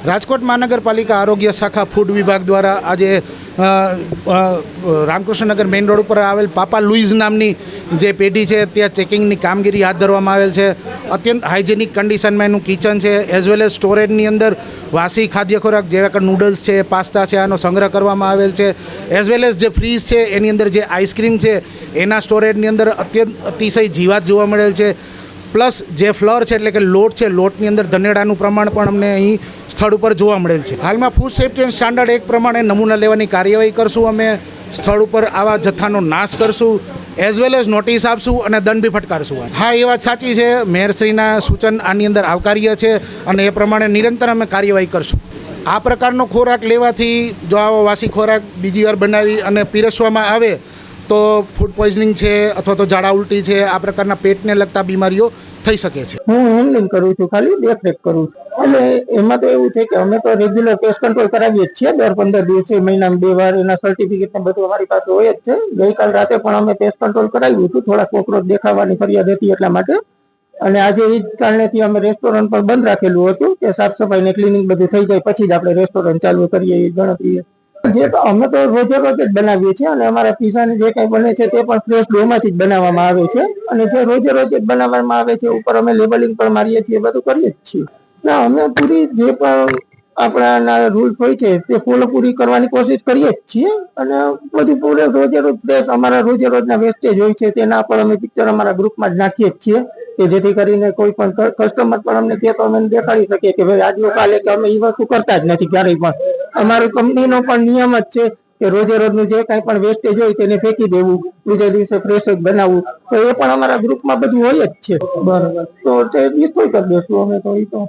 રાજકોટ મહાનગરપાલિકા આરોગ્ય શાખા ફૂડ વિભાગ દ્વારા આજે રામકૃષ્ણનગર મેઇન રોડ ઉપર આવેલ પાપા લુઈઝ નામની જે પેઢી છે ત્યાં ચેકિંગની કામગીરી હાથ ધરવામાં આવેલ છે। અત્યંત હાઇજેનિક કન્ડિશનમાં એનું કિચન છે, એઝ વેલ એઝ સ્ટોરેજની અંદર વાસી ખાદ્ય ખોરાક જેવા કે નૂડલ્સ છે, પાસ્તા છે, આનો સંગ્રહ કરવામાં આવેલ છે। એઝ વેલ એઝ જે ફ્રીઝ છે એની અંદર જે આઈસ્ક્રીમ છે એના સ્ટોરેજની અંદર અતિશય જીવાત જોવા મળેલ છે। પ્લસ જે ફ્લોર છે એટલે કે લોટ છે, લોટની અંદર ધનેડાનું પ્રમાણ પણ અમને અહીં સ્થળ ઉપર જોવા મળેલ છે। હાલમાં ફૂડ સેફ્ટી એન્ડ સ્ટાન્ડર્ડ એક પ્રમાણે નમૂના લેવાની કાર્યવાહી કરશું। અમે સ્થળ ઉપર આવા જથ્થાનો નાશ કરશું, એઝ વેલ એઝ નોટિસ આપશું અને દંડ બી ફટકારશું। હા, એ વાત સાચી છે, મેયરશ્રીના સૂચન આની અંદર આવકાર્ય છે અને એ પ્રમાણે નિરંતર અમે કાર્યવાહી કરશું। આ પ્રકારનો ખોરાક લેવાથી જો આવો વાસી ખોરાક બીજી વાર બનાવી અને પીરસવામાં આવે તો ફૂડ પોઈઝનિંગ છે અથવા તો ઝાડા ઉલટી છે, આ પ્રકારના પેટને લગતા બીમારીઓ થઈ શકે છે। હું હેન્ડલિંગ કરું છું, ખાલી દેખરેખ કરું છું। એટલે એમાં તો એવું છે કે અમે તો રેગ્યુલર પેસ્ટ કંટ્રોલ કરાવીએ જ છીએ, દર 15 દિવસે, મહિનામાં 2 વાર એના સર્ટિફિકેટ ને બધું અમારી પાસે હોય જ છે। ગઈકાલ રાતે પણ અમે પેસ્ટ કંટ્રોલ કરાવ્યું હતું, થોડા કોકરોચ દેખાવાની ફરિયાદ હતી એટલા માટે। અને આજે એ જ કારણેથી અમે રેસ્ટોરન્ટ પણ બંધ રાખેલું હતું કે સાફ સફાઈ ને ક્લિનિંગ બધું થઈ જાય પછી જ આપણે રેસ્ટોરન્ટ ચાલુ કરીએ એ ગણતરી। જે તો અમે તો રોજે રોજ જ બનાવીએ છીએ અને અમારા પીઝાને જે કંઈ બને છે તે પણ ફ્રેશ ડોમાંથી જ બનાવવામાં આવે છે અને જે રોજે રોજ જ બનાવવામાં આવે છે ઉપર અમે લેબલિંગ પણ મારીએ છીએ, બધું કરીએ જ છીએ। ના, અમે પૂરી જે પણ આપણા રૂલ્સ હોય છે તે ફોલો પૂરી કરવાની કોશિશ કરીએ જ છીએ અને બધું પૂરે રોજે રોજ ફ્રેશ અમારા રોજે રોજના વેસ્ટેજ હોય છે તેના પણ અમે પિક્ચર અમારા ગ્રુપમાં જ નાખીએ જ છીએ કે જેથી કરીને કોઈ પણ કસ્ટમર પણ અમને કે તો અમે દેખાડી શકીએ કે ભાઈ આજનું કાલે કે અમે એ વસ્તુ કરતા જ નથી ક્યારેય પણ। અમારી કંપનીનો પણ નિયમ જ છે કે રોજે રોજનું જે કાંઈ પણ વેસ્ટેજ હોય તેને ફેંકી દેવું, બીજા દિવસે ફ્રેશ જ બનાવવું, તો એ પણ અમારા ગ્રુપમાં બધું હોય જ છે। બરાબર, તો તે ડિસ્ટ્રોય કરી દેશું અમે તો। એ તો